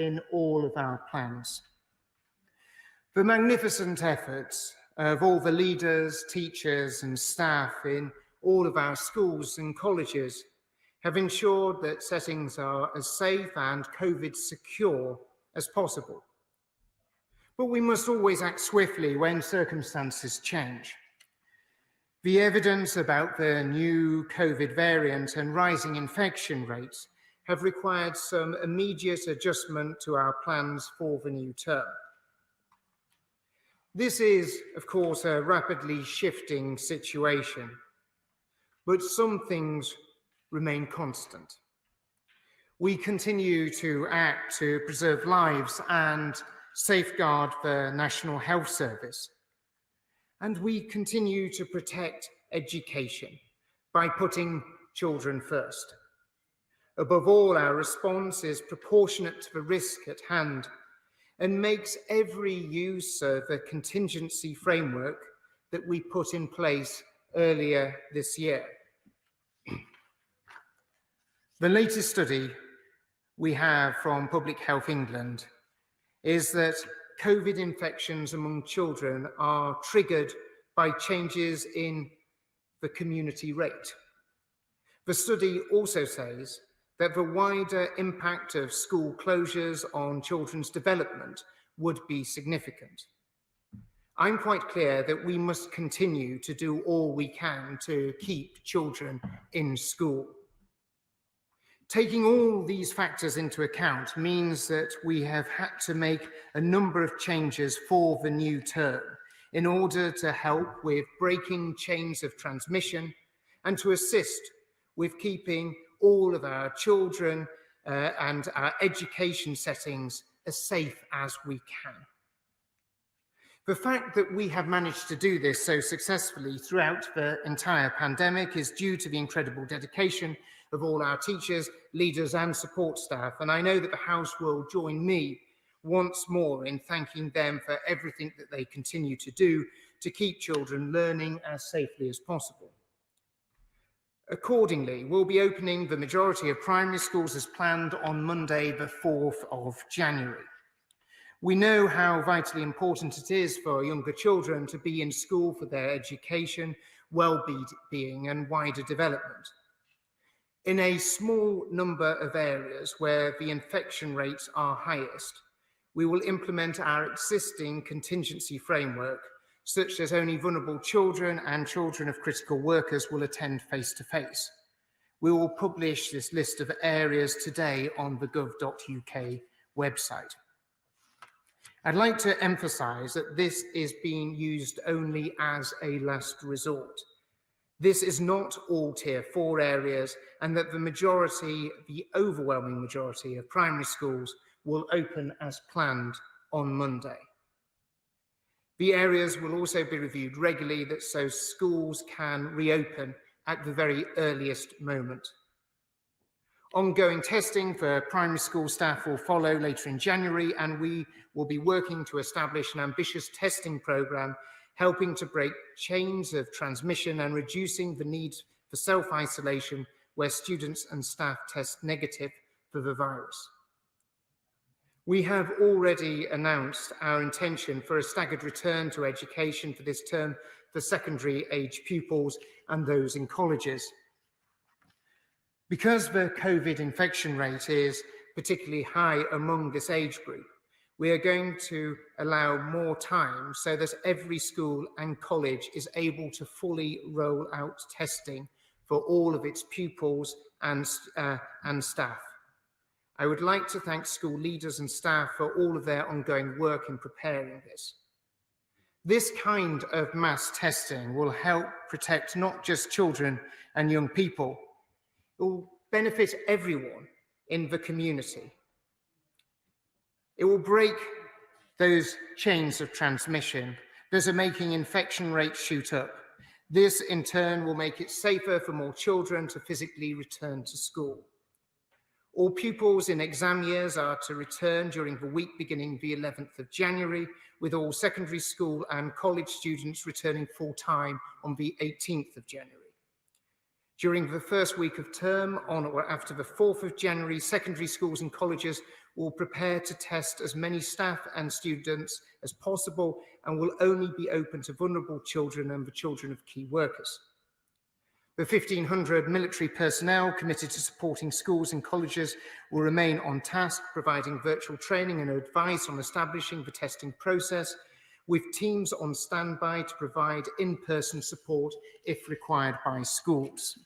in all of our plans. The magnificent efforts of all the leaders, teachers and staff in all of our schools and colleges have ensured that settings are as safe and COVID secure as possible. But we must always act swiftly when circumstances change. The evidence about the new COVID variant and rising infection rates have required some immediate adjustment to our plans for the new term. This is, of course, a rapidly shifting situation, but some things remain constant. We continue to act to preserve lives and safeguard the National Health Service. And we continue to protect education by putting children first. Above all, our response is proportionate to the risk at hand and makes every use of the contingency framework that we put in place earlier this year. The latest study we have from Public Health England is that COVID infections among children are triggered by changes in the community rate. The study also says that the wider impact of school closures on children's development would be significant. I'm quite clear that we must continue to do all we can to keep children in school. Taking all these factors into account means that we have had to make a number of changes for the new term in order to help with breaking chains of transmission and to assist with keeping all of our children and our education settings as safe as we can. The fact that we have managed to do this so successfully throughout the entire pandemic is due to the incredible dedication of all our teachers, leaders and support staff, and I know that the House will join me once more in thanking them for everything that they continue to do to keep children learning as safely as possible. Accordingly, we'll be opening the majority of primary schools as planned on Monday, the 4th of January. We know how vitally important it is for younger children to be in school for their education, well-being and wider development. In a small number of areas where the infection rates are highest, we will implement our existing contingency framework such that only vulnerable children and children of critical workers will attend face-to-face. We will publish this list of areas today on the gov.uk website. I'd like to emphasise that this is being used only as a last resort. This is not all Tier 4 areas, and that the overwhelming majority of primary schools will open as planned on Monday. The areas will also be reviewed regularly so schools can reopen at the very earliest moment. Ongoing testing for primary school staff will follow later in January, and we will be working to establish an ambitious testing programme, helping to break chains of transmission and reducing the need for self-isolation where students and staff test negative for the virus. We have already announced our intention for a staggered return to education for this term for secondary age pupils and those in colleges. Because the COVID infection rate is particularly high among this age group, we are going to allow more time so that every school and college is able to fully roll out testing for all of its pupils and staff. I would like to thank school leaders and staff for all of their ongoing work in preparing this. This kind of mass testing will help protect not just children and young people, it will benefit everyone in the community. It will break those chains of transmission that are making infection rates shoot up. This in turn will make it safer for more children to physically return to school. All pupils in exam years are to return during the week beginning the 11th of January, with all secondary school and college students returning full-time on the 18th of January. During the first week of term, on or after the 4th of January, secondary schools and colleges will prepare to test as many staff and students as possible and will only be open to vulnerable children and the children of key workers. The 1,500 military personnel committed to supporting schools and colleges will remain on task, providing virtual training and advice on establishing the testing process, with teams on standby to provide in-person support if required by schools.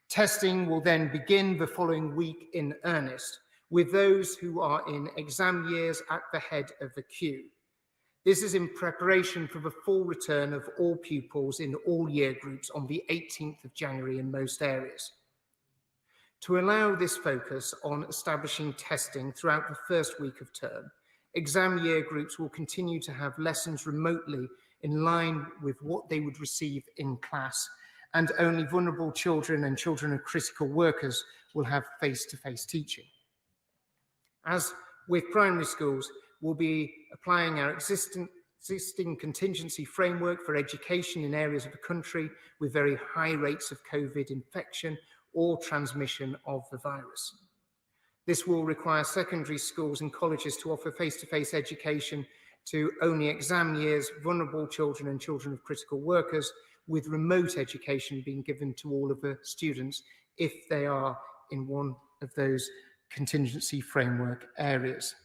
Testing will then begin the following week in earnest, with those who are in exam years at the head of the queue. This is in preparation for the full return of all pupils in all year groups on the 18th of January in most areas. To allow this focus on establishing testing throughout the first week of term, exam year groups will continue to have lessons remotely in line with what they would receive in class, and only vulnerable children and children of critical workers will have face-to-face teaching. As with primary schools, we'll be applying our existing contingency framework for education in areas of the country with very high rates of COVID infection or transmission of the virus. This will require secondary schools and colleges to offer face-to-face education to only exam years, vulnerable children and children of critical workers, with remote education being given to all of the students if they are in one of those contingency framework areas.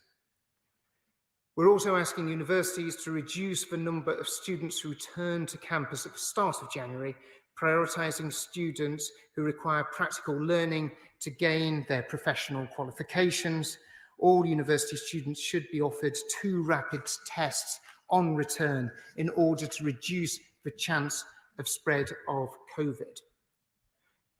We're also asking universities to reduce the number of students who return to campus at the start of January, prioritising students who require practical learning to gain their professional qualifications. All university students should be offered 2 rapid tests on return in order to reduce the chance of spread of COVID.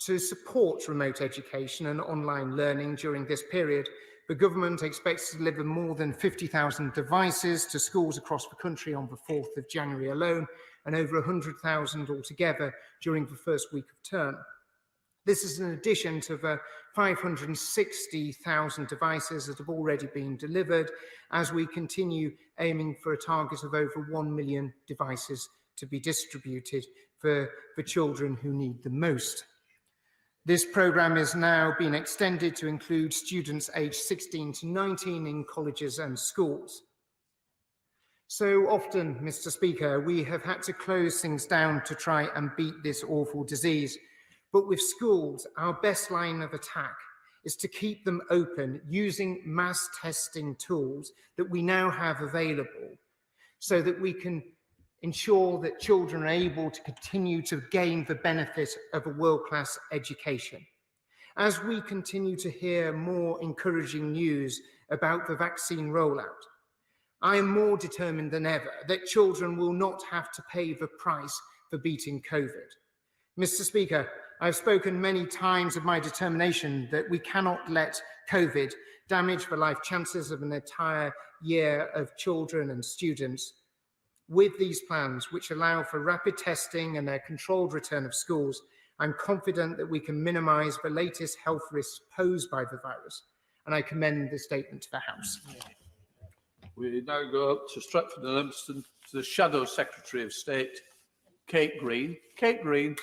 To support remote education and online learning during this period, the government expects to deliver more than 50,000 devices to schools across the country on the 4th of January alone, and over 100,000 altogether during the first week of term. This is in addition to the 560,000 devices that have already been delivered, as we continue aiming for a target of over 1 million devices to be distributed for the children who need them most. This programme is now being extended to include students aged 16 to 19 in colleges and schools. So often, Mr. Speaker, we have had to close things down to try and beat this awful disease. But with schools, our best line of attack is to keep them open using mass testing tools that we now have available, so that we can ensure that children are able to continue to gain the benefit of a world-class education. As we continue to hear more encouraging news about the vaccine rollout, I am more determined than ever that children will not have to pay the price for beating COVID. Mr. Speaker, I've spoken many times of my determination that we cannot let COVID damage the life chances of an entire year of children and students. With these plans, which allow for rapid testing and a controlled return of schools, I'm confident that we can minimise the latest health risks posed by the virus, and I commend the statement to the House. We now go up to Stratford and Lumsden to the Shadow Secretary of State, Kate Green. Kate Green.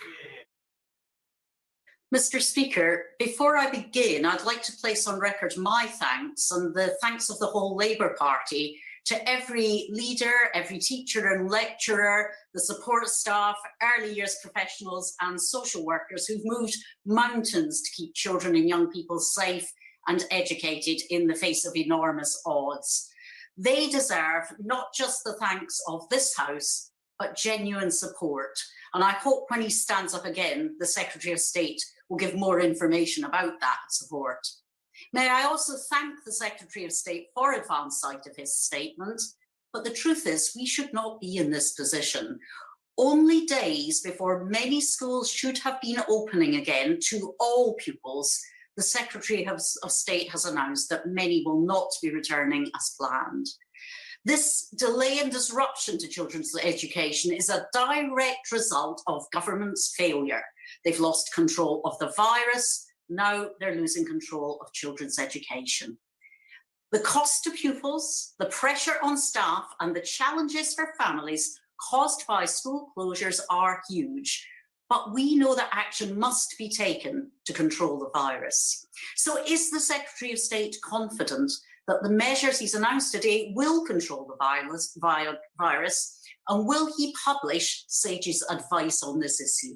Mr. Speaker, before I begin, I'd like to place on record my thanks and the thanks of the whole Labour Party to every leader, every teacher and lecturer, the support staff, early years professionals and social workers who've moved mountains to keep children and young people safe and educated in the face of enormous odds. They deserve not just the thanks of this House, but genuine support. And I hope when he stands up again, the Secretary of State will give more information about that support. May I also thank the Secretary of State for advance sight of his statement, but the truth is we should not be in this position. Only days before many schools should have been opening again to all pupils, the Secretary of State has announced that many will not be returning as planned. This delay and disruption to children's education is a direct result of government's failure. They've lost control of the virus. Now they're losing control of children's education. The cost to pupils, the pressure on staff, and the challenges for families caused by school closures are huge. But we know that action must be taken to control the virus. So is the Secretary of State confident that the measures he's announced today will control the virus, and will he publish SAGE's advice on this issue?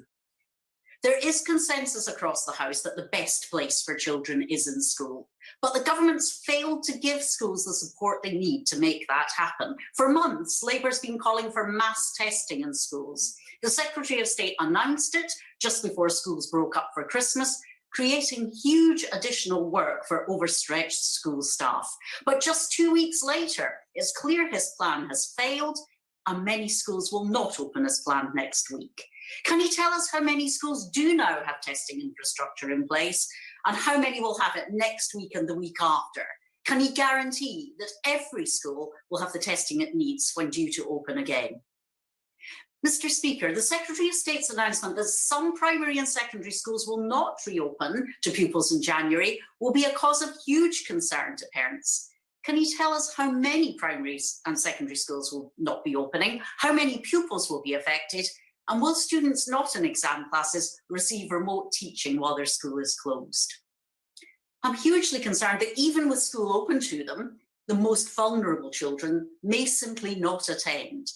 There is consensus across the House that the best place for children is in school, but the government's failed to give schools the support they need to make that happen. For months, Labour's been calling for mass testing in schools. The Secretary of State announced it just before schools broke up for Christmas, creating huge additional work for overstretched school staff. But just 2 weeks later, it's clear his plan has failed, and many schools will not open as planned next week. Can he tell us how many schools do now have testing infrastructure in place, and how many will have it next week and the week after? Can he guarantee that every school will have the testing it needs when due to open again? Mr. Speaker, the Secretary of State's announcement that some primary and secondary schools will not reopen to pupils in January will be a cause of huge concern to parents. Can you tell us how many primary and secondary schools will not be opening, how many pupils will be affected, and will students not in exam classes receive remote teaching while their school is closed? I'm hugely concerned that even with school open to them, the most vulnerable children may simply not attend.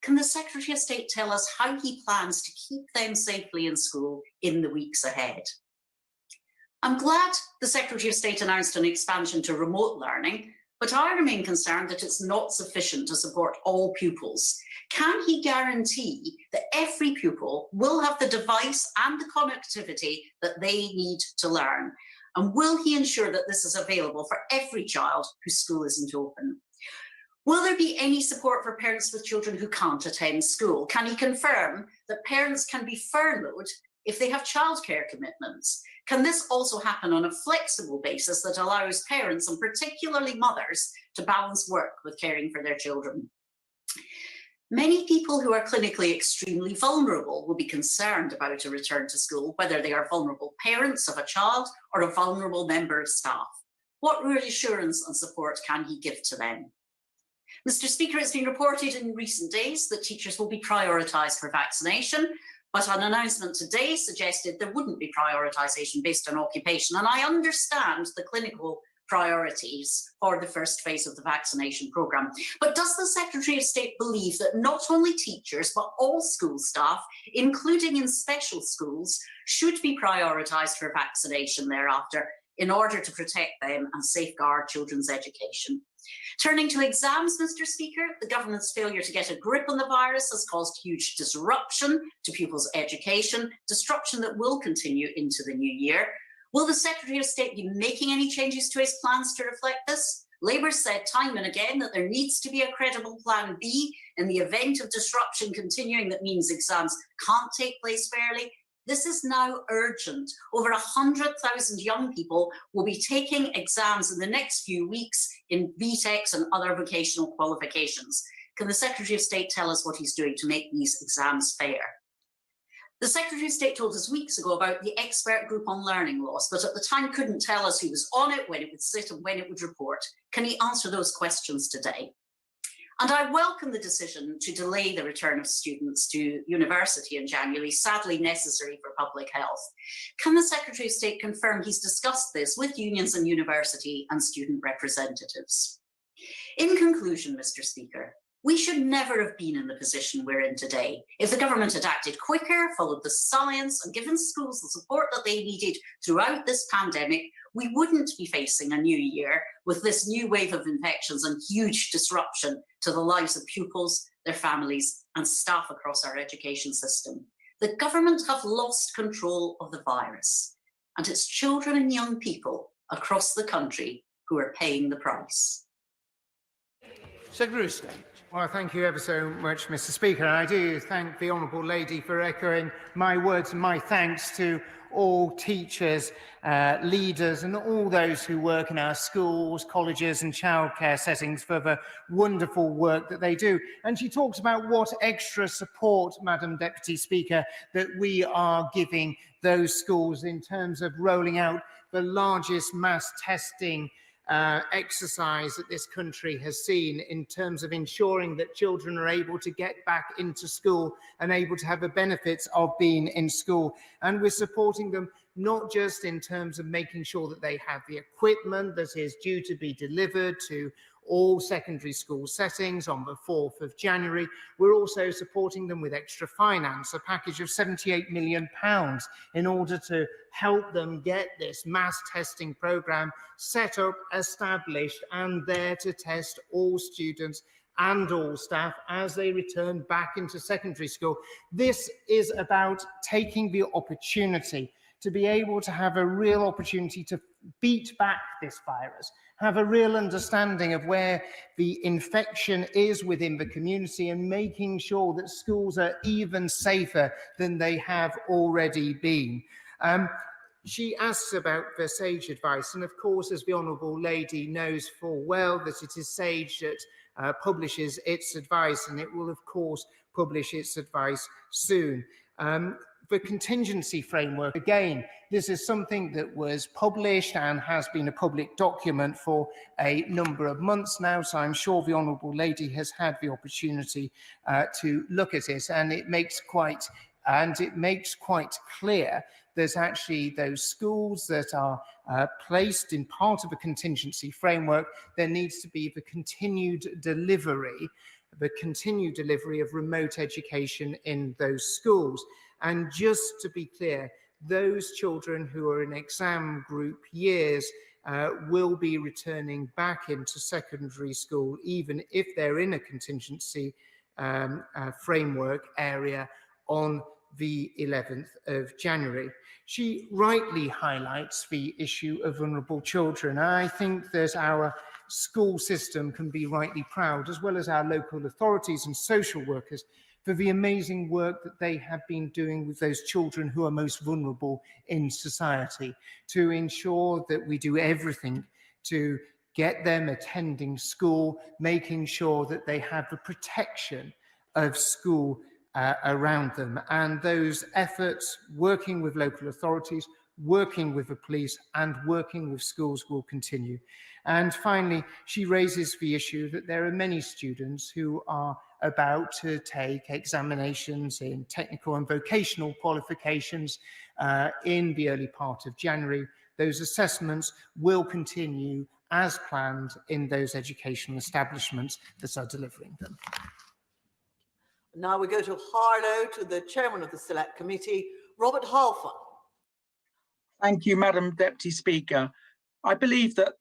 Can the Secretary of State tell us how he plans to keep them safely in school in the weeks ahead? I'm glad the Secretary of State announced an expansion to remote learning, but I remain concerned that it's not sufficient to support all pupils. Can he guarantee that every pupil will have the device and the connectivity that they need to learn? And will he ensure that this is available for every child whose school isn't open? Will there be any support for parents with children who can't attend school? Can he confirm that parents can be furloughed if they have childcare commitments? Can this also happen on a flexible basis that allows parents, and particularly mothers, to balance work with caring for their children? Many people who are clinically extremely vulnerable will be concerned about a return to school, whether they are vulnerable parents of a child or a vulnerable member of staff. What reassurance and support can he give to them? Mr. Speaker, it's been reported in recent days that teachers will be prioritised for vaccination, but an announcement today suggested there wouldn't be prioritisation based on occupation, and I understand the clinical priorities for the first phase of the vaccination programme. But does the Secretary of State believe that not only teachers, but all school staff, including in special schools, should be prioritised for vaccination thereafter in order to protect them and safeguard children's education? Turning to exams, Mr. Speaker, the government's failure to get a grip on the virus has caused huge disruption to pupils' education, disruption that will continue into the new year. Will the Secretary of State be making any changes to his plans to reflect this? Labour said time and again that there needs to be a credible plan B in the event of disruption continuing that means exams can't take place fairly. This is now urgent. Over 100,000 young people will be taking exams in the next few weeks in BTECs and other vocational qualifications. Can the Secretary of State tell us what he's doing to make these exams fair? The Secretary of State told us weeks ago about the expert group on learning loss, but at the time couldn't tell us who was on it, when it would sit and when it would report. Can he answer those questions today? And I welcome the decision to delay the return of students to university in January, sadly necessary for public health. Can the Secretary of State confirm he's discussed this with unions and university and student representatives? In conclusion, Mr. Speaker, we should never have been in the position we're in today. If the government had acted quicker, followed the science, and given schools the support that they needed throughout this pandemic, we wouldn't be facing a new year with this new wave of infections and huge disruption to the lives of pupils, their families, and staff across our education system. The government have lost control of the virus, and it's children and young people across the country who are paying the price. Secretary of State. Well, thank you ever so much, Mr. Speaker. And I do thank the Honourable Lady for echoing my words and my thanks to all teachers, leaders and all those who work in our schools, colleges and childcare settings for the wonderful work that they do. And she talks about what extra support, Madam Deputy Speaker, that we are giving those schools in terms of rolling out the largest mass testing exercise that this country has seen in terms of ensuring that children are able to get back into school and able to have the benefits of being in school. And we're supporting them not just in terms of making sure that they have the equipment that is due to be delivered to all secondary school settings on the 4th of January. We're also supporting them with extra finance, a package of £78 million in order to help them get this mass testing programme set up, established, and there to test all students and all staff as they return back into secondary school. This is about taking the opportunity to be able to have a real opportunity to beat back this virus, have a real understanding of where the infection is within the community, and making sure that schools are even safer than they have already been. She asks about the SAGE advice, and of course, as the Honourable Lady knows full well, that it is SAGE that publishes its advice, and it will of course publish its advice soon. The contingency framework, again, this is something that was published and has been a public document for a number of months now, so I'm sure the Honourable Lady has had the opportunity to look at it, and it makes quite clear that actually those schools that are placed in part of a contingency framework, there needs to be the continued delivery of remote education in those schools. And just to be clear, those children who are in exam group years will be returning back into secondary school, even if they're in a contingency framework area on the 11th of January. She rightly highlights the issue of vulnerable children. I think that our school system can be rightly proud, as well as our local authorities and social workers, for the amazing work that they have been doing with those children who are most vulnerable in society, to ensure that we do everything to get them attending school, making sure that they have the protection of school around them. And those efforts, working with local authorities, working with the police and working with schools, will continue. And finally, she raises the issue that there are many students who are about to take examinations in technical and vocational qualifications in the early part of January. Those assessments will continue as planned in those educational establishments that are delivering them. Now we go to Harlow, to the Chairman of the Select Committee, Robert Halfon. Thank you, Madam Deputy Speaker. I believe that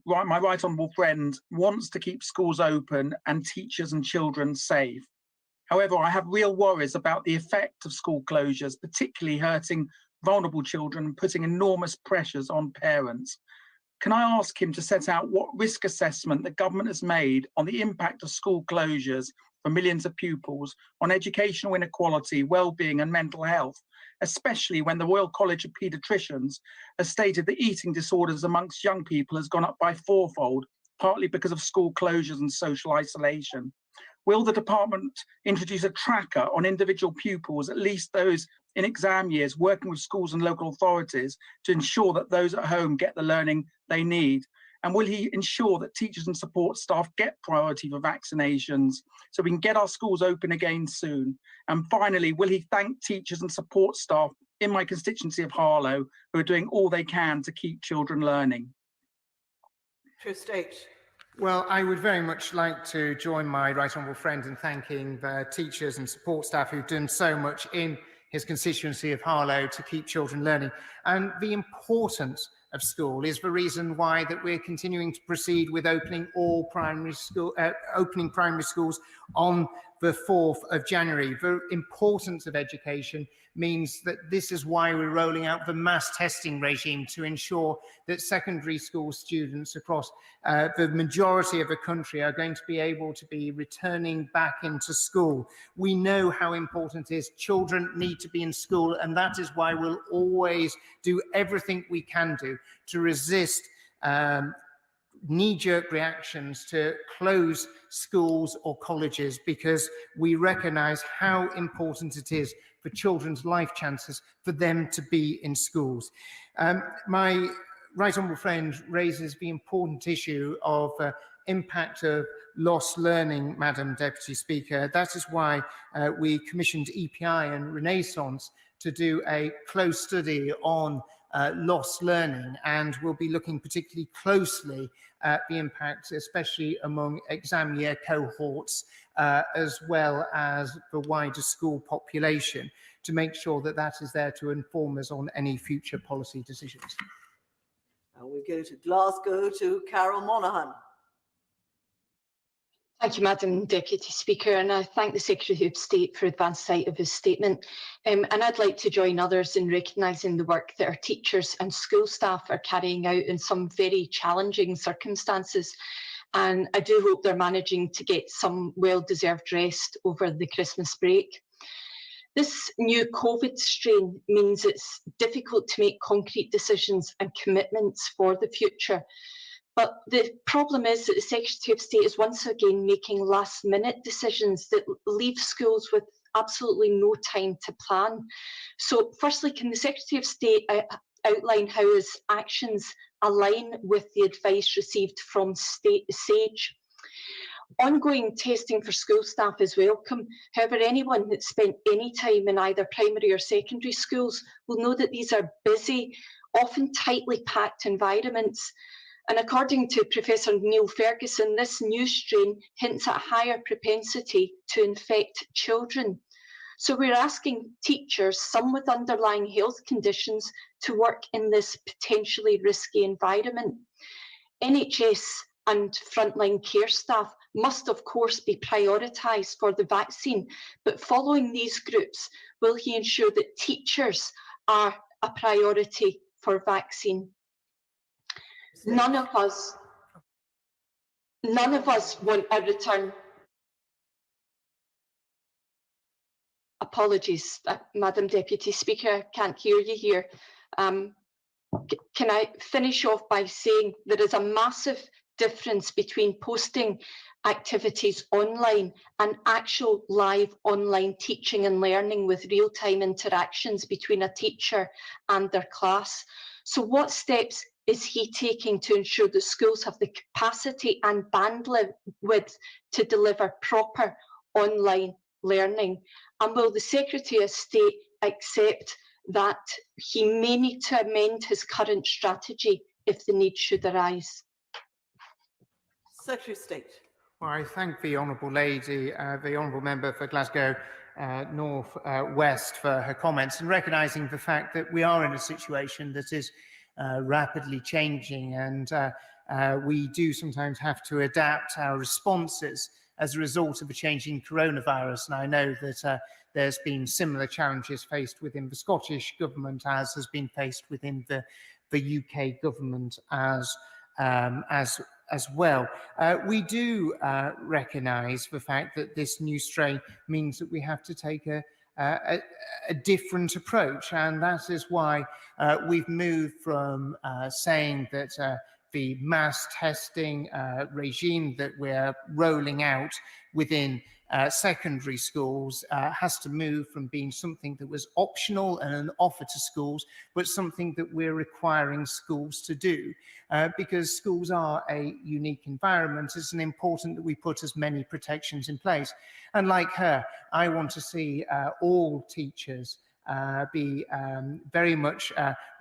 my right honourable friend wants to keep schools open and teachers and children safe. However, I have real worries about the effect of school closures, particularly hurting vulnerable children and putting enormous pressures on parents. Can I ask him to set out what risk assessment the government has made on the impact of school closures for millions of pupils on educational inequality, well-being and mental health, especially when the Royal College of Paediatricians has stated that eating disorders amongst young people has gone up by fourfold, partly because of school closures and social isolation? Will the department introduce a tracker on individual pupils, at least those in exam years, working with schools and local authorities to ensure that those at home get the learning they need? And will he ensure that teachers and support staff get priority for vaccinations so we can get our schools open again soon? And finally, will he thank teachers and support staff in my constituency of Harlow who are doing all they can to keep children learning? True state. Well, I would very much like to join my right honourable friend in thanking the teachers and support staff who've done so much in his constituency of Harlow to keep children learning. And the importance of school is the reason why that we're continuing to proceed with opening primary schools on the 4th of January. The importance of education means that this is why we're rolling out the mass testing regime to ensure that secondary school students across the majority of the country are going to be able to be returning back into school. We know how important it is. Children need to be in school, and that is why we'll always do everything we can do to resist knee-jerk reactions to close schools or colleges, because we recognise how important it is for children's life chances for them to be in schools. My Right Honourable Friend raises the important issue of impact of lost learning, Madam Deputy Speaker. That is why we commissioned EPI and Renaissance to do a close study on lost learning, and we'll be looking particularly closely at the impact, especially among exam year cohorts, as well as the wider school population, to make sure that that is there to inform us on any future policy decisions. And we go to Glasgow to Carol Monaghan. Thank you, Madam Deputy Speaker, and I thank the Secretary of State for advance sight of his statement. And I'd like to join others in recognising the work that our teachers and school staff are carrying out in some very challenging circumstances. And I do hope they're managing to get some well-deserved rest over the Christmas break. This new COVID strain means it's difficult to make concrete decisions and commitments for the future. But the problem is that the Secretary of State is once again making last-minute decisions that leave schools with absolutely no time to plan. So firstly, can the Secretary of State outline how his actions align with the advice received from SAGE? Ongoing testing for school staff is welcome. However, anyone that's spent any time in either primary or secondary schools will know that these are busy, often tightly packed environments. And according to Professor Neil Ferguson, this new strain hints at a higher propensity to infect children. So we're asking teachers, some with underlying health conditions, to work in this potentially risky environment. NHS and frontline care staff must of course be prioritised for the vaccine, but following these groups, will he ensure that teachers are a priority for vaccine? None of us want a return. Apologies, Madam Deputy Speaker, I can't hear you here. Can I finish off by saying there is a massive difference between posting activities online and actual live online teaching and learning with real-time interactions between a teacher and their class. So what steps is he taking to ensure that schools have the capacity and bandwidth to deliver proper online learning? And will the Secretary of State accept that he may need to amend his current strategy if the need should arise? Secretary of State. Well, I thank the Honourable Lady, the Honourable Member for Glasgow North West, for her comments, and recognising the fact that we are in a situation that is rapidly changing, and we do sometimes have to adapt our responses as a result of the changing coronavirus. And I know that there's been similar challenges faced within the Scottish Government as has been faced within the UK Government as well. We do recognise the fact that this new strain means that we have to take a different approach, and that is why we've moved from saying that the mass testing regime that we're rolling out within secondary schools has to move from being something that was optional and an offer to schools, but something that we're requiring schools to do. Because schools are a unique environment, it's important that we put as many protections in place. And like her, I want to see all teachers be very much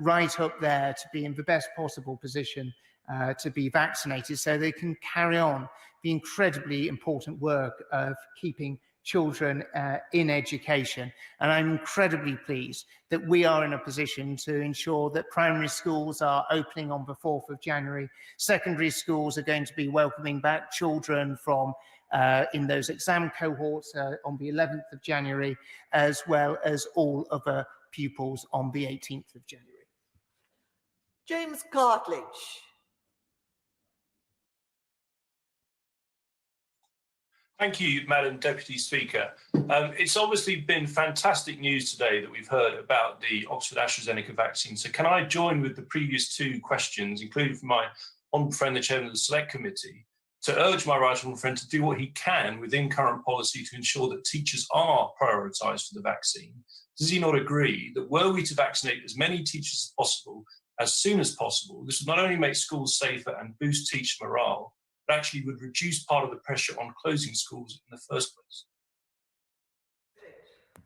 right up there to be in the best possible position to be vaccinated, so they can carry on the incredibly important work of keeping children in education. And I'm incredibly pleased that we are in a position to ensure that primary schools are opening on the 4th of January. Secondary schools are going to be welcoming back children from in those exam cohorts on the 11th of January, as well as all other pupils on the 18th of January. James Cartledge. Thank you, Madam Deputy Speaker. It's obviously been fantastic news today that we've heard about the Oxford AstraZeneca vaccine. So can I join with the previous two questions, including from my honourable friend, the Chairman of the Select Committee, to urge my right honourable friend to do what he can within current policy to ensure that teachers are prioritised for the vaccine? Does he not agree that were we to vaccinate as many teachers as possible, as soon as possible, this would not only make schools safer and boost teacher morale, but actually would reduce part of the pressure on closing schools in the first place.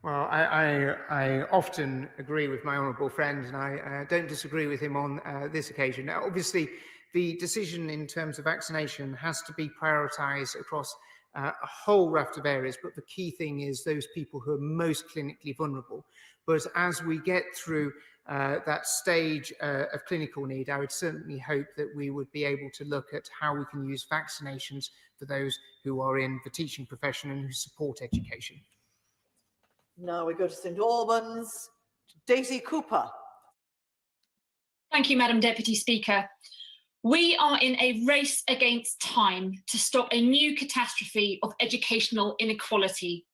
Well, I often agree with my honourable friend, and I don't disagree with him on this occasion. Now, obviously, the decision in terms of vaccination has to be prioritised across a whole raft of areas, but the key thing is those people who are most clinically vulnerable. But as we get through that stage of clinical need, I would certainly hope that we would be able to look at how we can use vaccinations for those who are in the teaching profession and who support education. Now we go to St Albans, Daisy Cooper. Thank you, Madam Deputy Speaker. We are in a race against time to stop a new catastrophe of educational inequality.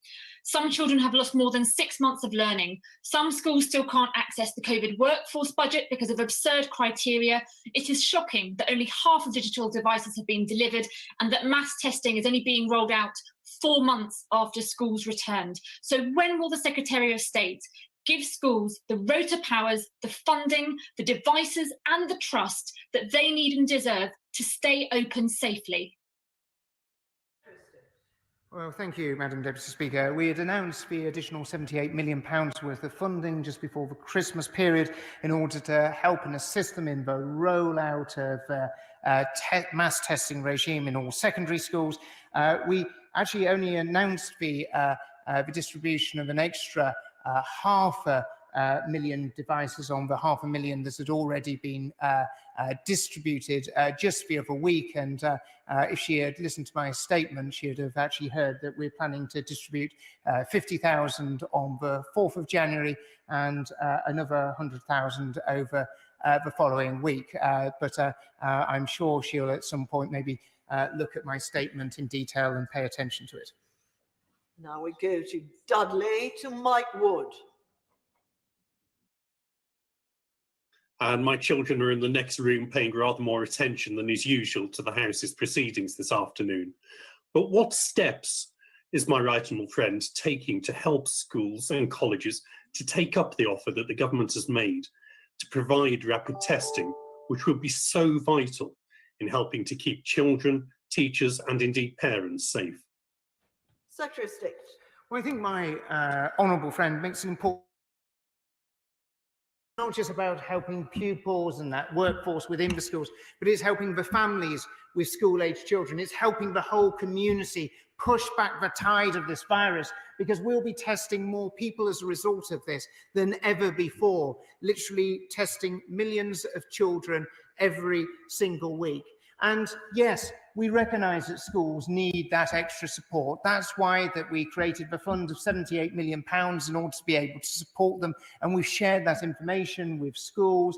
Some children have lost more than 6 months of learning. Some schools still can't access the COVID workforce budget because of absurd criteria. It is shocking that only half of digital devices have been delivered and that mass testing is only being rolled out 4 months after schools returned. So when will the Secretary of State give schools the rota powers, the funding, the devices and the trust that they need and deserve to stay open safely? Well, thank you, Madam Deputy Speaker. We had announced the additional £78 million worth of funding just before the Christmas period in order to help and assist them in the rollout of mass testing regime in all secondary schools. We actually only announced the distribution of an extra $500,000 devices on the $500,000 that had already been distributed just the other week. And if she had listened to my statement, she would have actually heard that we're planning to distribute 50,000 on the 4th of January and another 100,000 over the following week. But I'm sure she'll at some point maybe look at my statement in detail and pay attention to it. Now we go to Dudley, to Mike Wood. And my children are in the next room paying rather more attention than is usual to the House's proceedings this afternoon. But what steps is my right honourable friend taking to help schools and colleges to take up the offer that the government has made to provide rapid testing, which would be so vital in helping to keep children, teachers and indeed parents safe? Secretary of State. Well, I think my honourable friend makes an important, not just about helping pupils and that workforce within the schools, but it's helping the families with school-aged children. It's helping the whole community push back the tide of this virus, because we'll be testing more people as a result of this than ever before, literally testing millions of children every single week. And yes, we recognise that schools need that extra support. That's why that we created the fund of £78 million in order to be able to support them. And we've shared that information with schools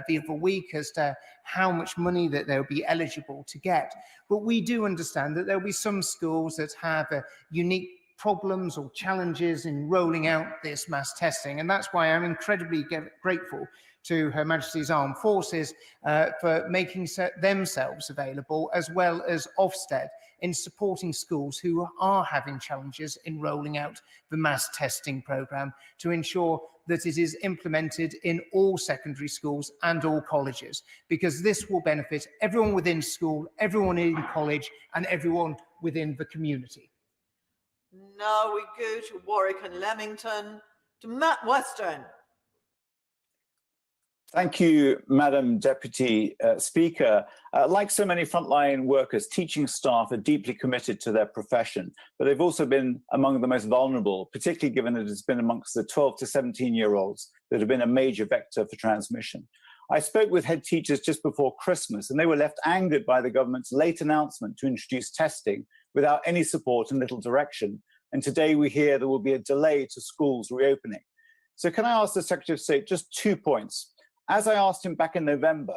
the other week as to how much money that they'll be eligible to get. But we do understand that there'll be some schools that have unique problems or challenges in rolling out this mass testing. And that's why I'm incredibly grateful to Her Majesty's Armed Forces for making themselves available, as well as Ofsted, in supporting schools who are having challenges in rolling out the mass testing programme to ensure that it is implemented in all secondary schools and all colleges, because this will benefit everyone within school, everyone in college and everyone within the community. Now we go to Warwick and Leamington, to Matt Western. Thank you, Madam Deputy Speaker. Like so many frontline workers, teaching staff are deeply committed to their profession, but they've also been among the most vulnerable, particularly given that it's been amongst the 12 to 17-year-olds that have been a major vector for transmission. I spoke with head teachers just before Christmas, and they were left angered by the government's late announcement to introduce testing without any support and little direction. And today we hear there will be a delay to schools reopening. So can I ask the Secretary of State just 2 points? As I asked him back in November,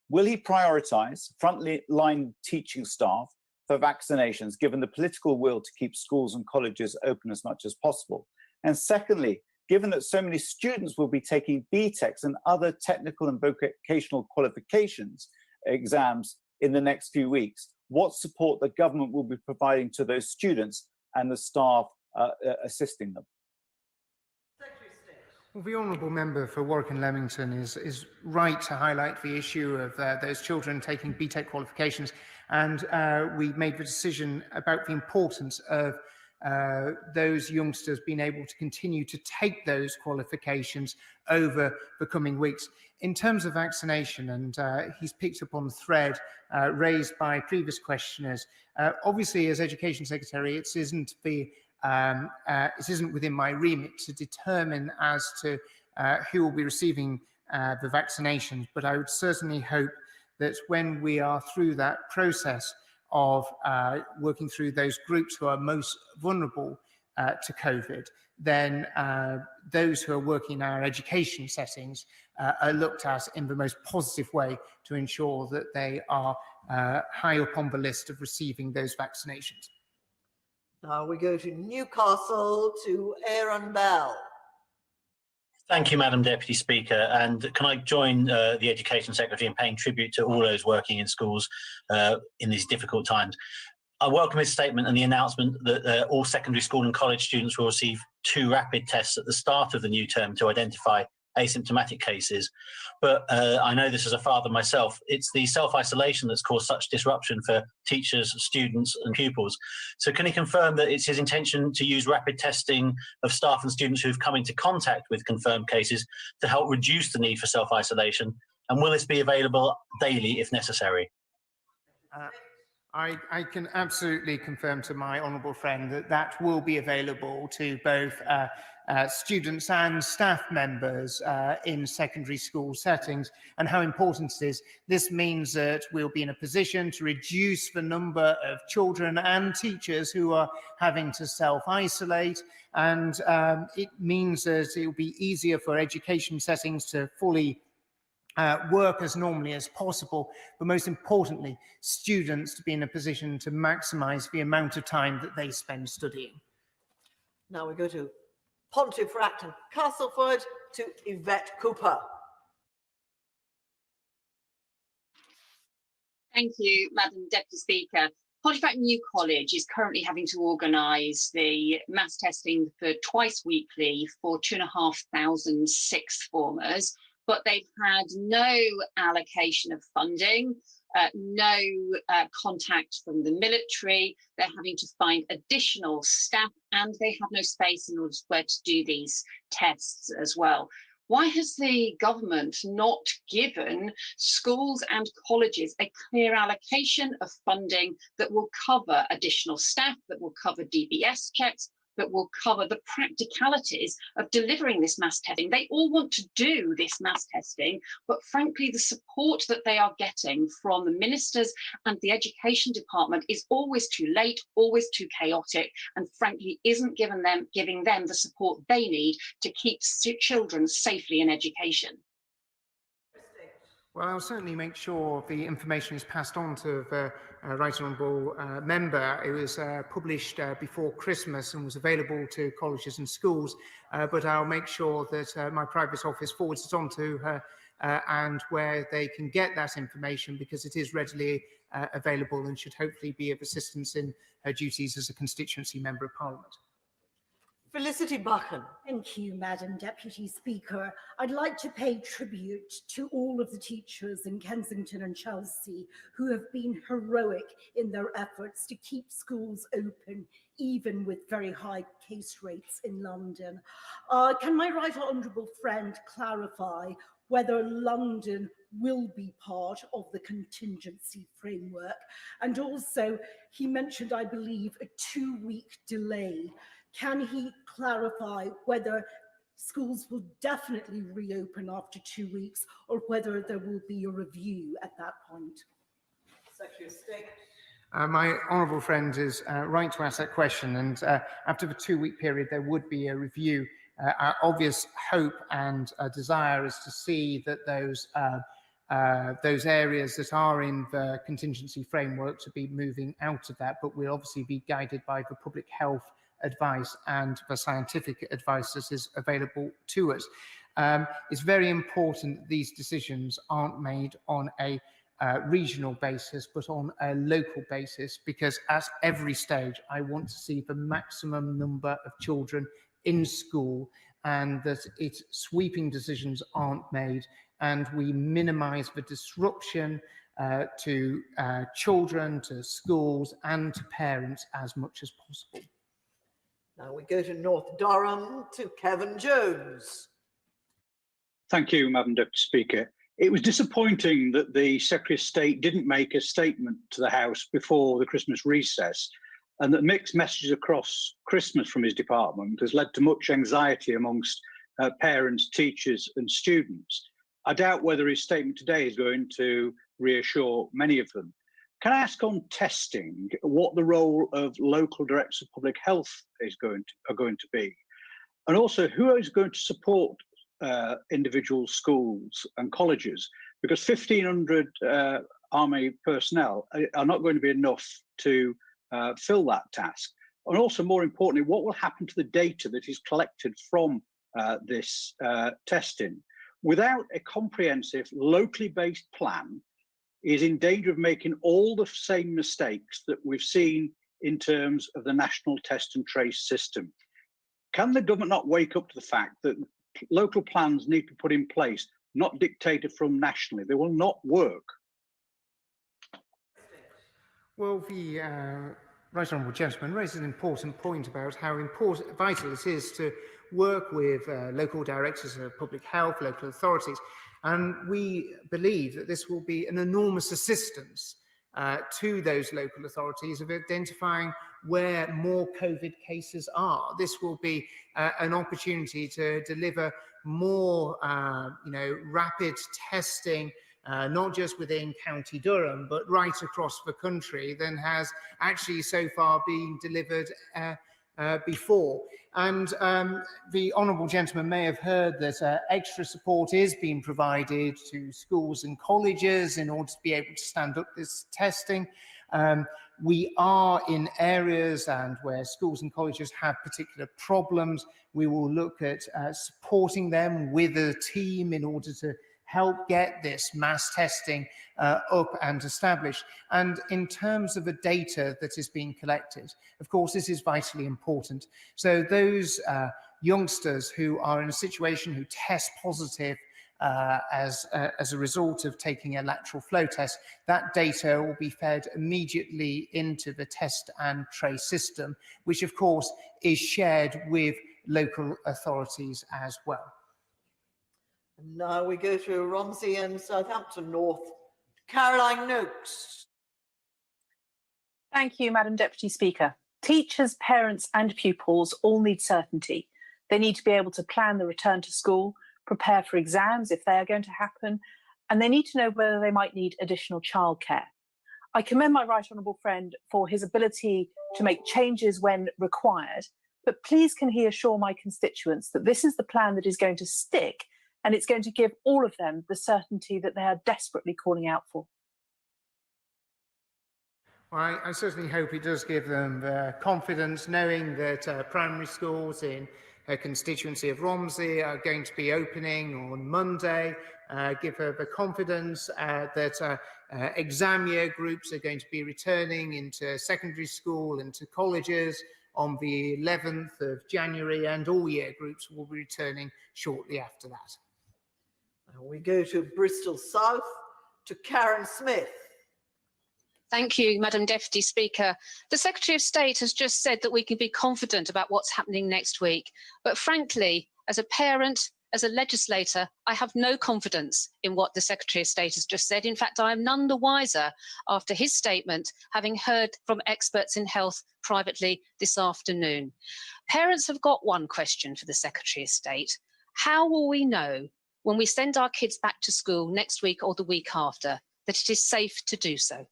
will he prioritise frontline teaching staff for vaccinations, given the political will to keep schools and colleges open as much as possible? And secondly, given that so many students will be taking BTECs and other technical and vocational qualifications exams in the next few weeks, what support the government will be providing to those students and the staff assisting them? Well, the honourable member for Warwick and Leamington is right to highlight the issue of those children taking BTEC qualifications, and we made the decision about the importance of those youngsters being able to continue to take those qualifications over the coming weeks. In terms of vaccination, and he's picked up on the thread raised by previous questioners, obviously as Education Secretary, it isn't within my remit to determine as to who will be receiving the vaccinations, but I would certainly hope that when we are through that process of working through those groups who are most vulnerable to COVID, then those who are working in our education settings are looked at in the most positive way to ensure that they are high up on the list of receiving those vaccinations. Now we go to Newcastle, to Aaron Bell. Thank you, Madam Deputy Speaker. And can I join the Education Secretary in paying tribute to all those working in schools in these difficult times? I welcome his statement and the announcement that all secondary school and college students will receive 2 rapid tests at the start of the new term to identify asymptomatic cases. But I know this as a father myself, it's the self-isolation that's caused such disruption for teachers, students and pupils. So can he confirm that it's his intention to use rapid testing of staff and students who've come into contact with confirmed cases to help reduce the need for self-isolation? And will this be available daily if necessary? I can absolutely confirm to my honourable friend that that will be available to both students and staff members in secondary school settings, and how important it is. This means that we'll be in a position to reduce the number of children and teachers who are having to self-isolate, and it means that it will be easier for education settings to fully work as normally as possible, but most importantly, students to be in a position to maximise the amount of time that they spend studying. Now we go to Pontefract and Castleford, to Yvette Cooper. Thank you, Madam Deputy Speaker. Pontefract New College is currently having to organise the mass testing for twice weekly for 2,500 sixth formers, but they've had no allocation of funding, no contact from the military. They're having to find additional staff, and they have no space in order to do these tests as well. Why has the government not given schools and colleges a clear allocation of funding that will cover additional staff, that will cover DBS checks, that will cover the practicalities of delivering this mass testing? They all want to do this mass testing, but frankly, the support that they are getting from the ministers and the education department is always too late, always too chaotic, and frankly, isn't giving them the support they need to keep children safely in education. Well, I'll certainly make sure the information is passed on to the Right Honourable member. It was published before Christmas and was available to colleges and schools, but I'll make sure that my private office forwards it on to her and where they can get that information, because it is readily available and should hopefully be of assistance in her duties as a constituency member of Parliament. Felicity Buchan. Thank you, Madam Deputy Speaker. I'd like to pay tribute to all of the teachers in Kensington and Chelsea who have been heroic in their efforts to keep schools open, even with very high case rates in London. Can my right honourable friend clarify whether London will be part of the contingency framework? And also, he mentioned, I believe, a 2-week delay. Can he clarify whether schools will definitely reopen after 2 weeks, or whether there will be a review at that point? Secretary of State. My honourable friend is right to ask that question, and after the 2-week period there would be a review. Our obvious hope and desire is to see that those areas that are in the contingency framework to be moving out of that, but we'll obviously be guided by the public health advice and the scientific advice that is available to us. It's very important that these decisions aren't made on a regional basis, but on a local basis, because at every stage I want to see the maximum number of children in school and that sweeping decisions aren't made, and we minimise the disruption to children, to schools and to parents as much as possible. Now we go to North Durham to Kevin Jones. Thank you, Madam Deputy Speaker. It was disappointing that the Secretary of State didn't make a statement to the House before the Christmas recess, and that mixed messages across Christmas from his department has led to much anxiety amongst parents, teachers and students. I doubt whether his statement today is going to reassure many of them. Can I ask on testing what the role of local directors of public health are going to be? And also, who is going to support individual schools and colleges? Because 1,500 Army personnel are not going to be enough to fill that task. And also, more importantly, what will happen to the data that is collected from this testing? Without a comprehensive, locally based plan, is in danger of making all the same mistakes that we've seen in terms of the national test and trace system. Can the government not wake up to the fact that local plans need to be put in place, not dictated from nationally? They will not work. Well, the Right Honourable Gentleman raised an important point about how vital it is to work with local directors of public health, local authorities, and we believe that this will be an enormous assistance to those local authorities of identifying where more COVID cases are. This will be an opportunity to deliver more, rapid testing, not just within County Durham, but right across the country than has actually so far been delivered before. And the Honourable Gentleman may have heard that extra support is being provided to schools and colleges in order to be able to stand up this testing. We are in areas and where schools and colleges have particular problems. We will look at supporting them with a team in order to help get this mass testing up and established. And in terms of the data that is being collected, of course, this is vitally important. So those youngsters who are in a situation who test positive as a result of taking a lateral flow test, that data will be fed immediately into the test and trace system, which of course is shared with local authorities as well. And now we go to Romsey and Southampton North. Caroline Noakes. Thank you, Madam Deputy Speaker. Teachers, parents and pupils all need certainty. They need to be able to plan the return to school, prepare for exams if they are going to happen, and they need to know whether they might need additional childcare. I commend my right honourable friend for his ability to make changes when required, but please can he assure my constituents that this is the plan that is going to stick and it's going to give all of them the certainty that they are desperately calling out for. Well, I certainly hope it does give them confidence, knowing that primary schools in a constituency of Romsey are going to be opening on Monday. Give her the confidence that exam year groups are going to be returning into secondary school and to colleges on the 11th of January, and all year groups will be returning shortly after that. We go to Bristol South to Karen Smith. Thank you, Madam Deputy Speaker. The Secretary of State has just said that we can be confident about what's happening next week. But frankly, as a parent, as a legislator, I have no confidence in what the Secretary of State has just said. In fact, I am none the wiser after his statement, having heard from experts in health privately this afternoon. Parents have got one question for the Secretary of State. How will we know when we send our kids back to school next week or the week after that it is safe to do so?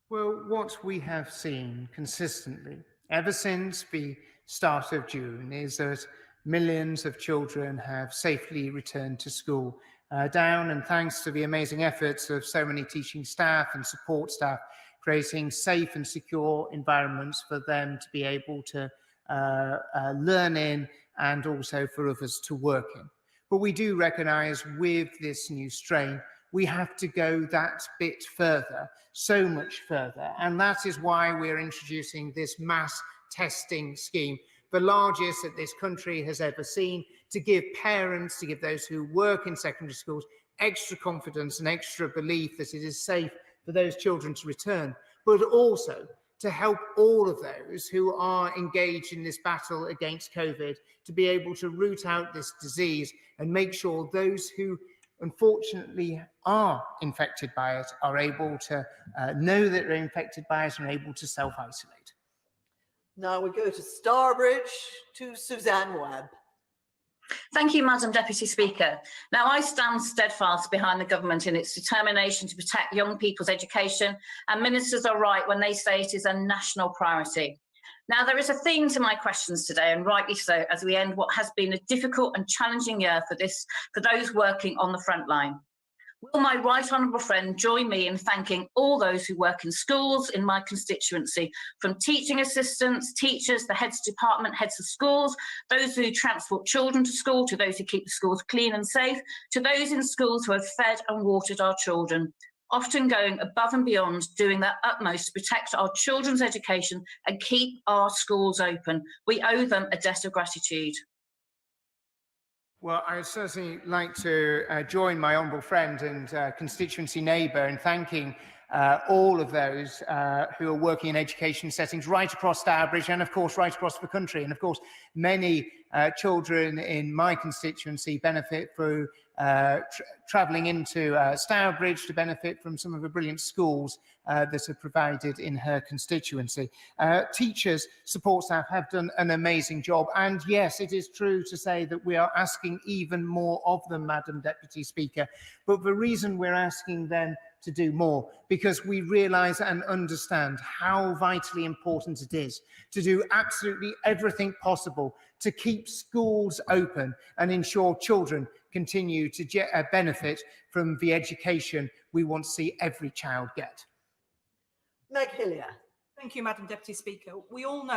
Well, what we have seen consistently ever since the start of June is that millions of children have safely returned to school, down and thanks to the amazing efforts of so many teaching staff and support staff, creating safe and secure environments for them to be able to learn in and also for others to work in. But we do recognise with this new strain, we have to go that bit further, so much further. And that is why we're introducing this mass testing scheme the largest that this country has ever seen, to give parents, to give those who work in secondary schools extra confidence and extra belief that it is safe for those children to return, but also to help all of those who are engaged in this battle against COVID to be able to root out this disease and make sure those who unfortunately are infected by it are able to know that they're infected by it and are able to self-isolate. Now we go to Starbridge, to Suzanne Webb. Thank you, Madam Deputy Speaker. Now, I stand steadfast behind the government in its determination to protect young people's education, and ministers are right when they say it is a national priority. Now, there is a theme to my questions today, and rightly so, as we end what has been a difficult and challenging year for those working on the front line. Will my right honourable friend join me in thanking all those who work in schools in my constituency, from teaching assistants, teachers, the heads of department, heads of schools, those who transport children to school, to those who keep the schools clean and safe, to those in schools who have fed and watered our children, often going above and beyond, doing their utmost to protect our children's education and keep our schools open. We owe them a debt of gratitude. Well, I would certainly like to join my honourable friend and constituency neighbour in thanking all of those who are working in education settings right across Stourbridge and, of course, right across the country. And, of course, many children in my constituency benefit through travelling into Stourbridge to benefit from some of the brilliant schools that are provided in her constituency. Teachers, support staff have done an amazing job. And yes, it is true to say that we are asking even more of them, Madam Deputy Speaker. But the reason we're asking them to do more, because we realise and understand how vitally important it is to do absolutely everything possible to keep schools open and ensure children continue to benefit from the education we want to see every child get. Meg Hillier. Thank you, Madam Deputy Speaker. We all know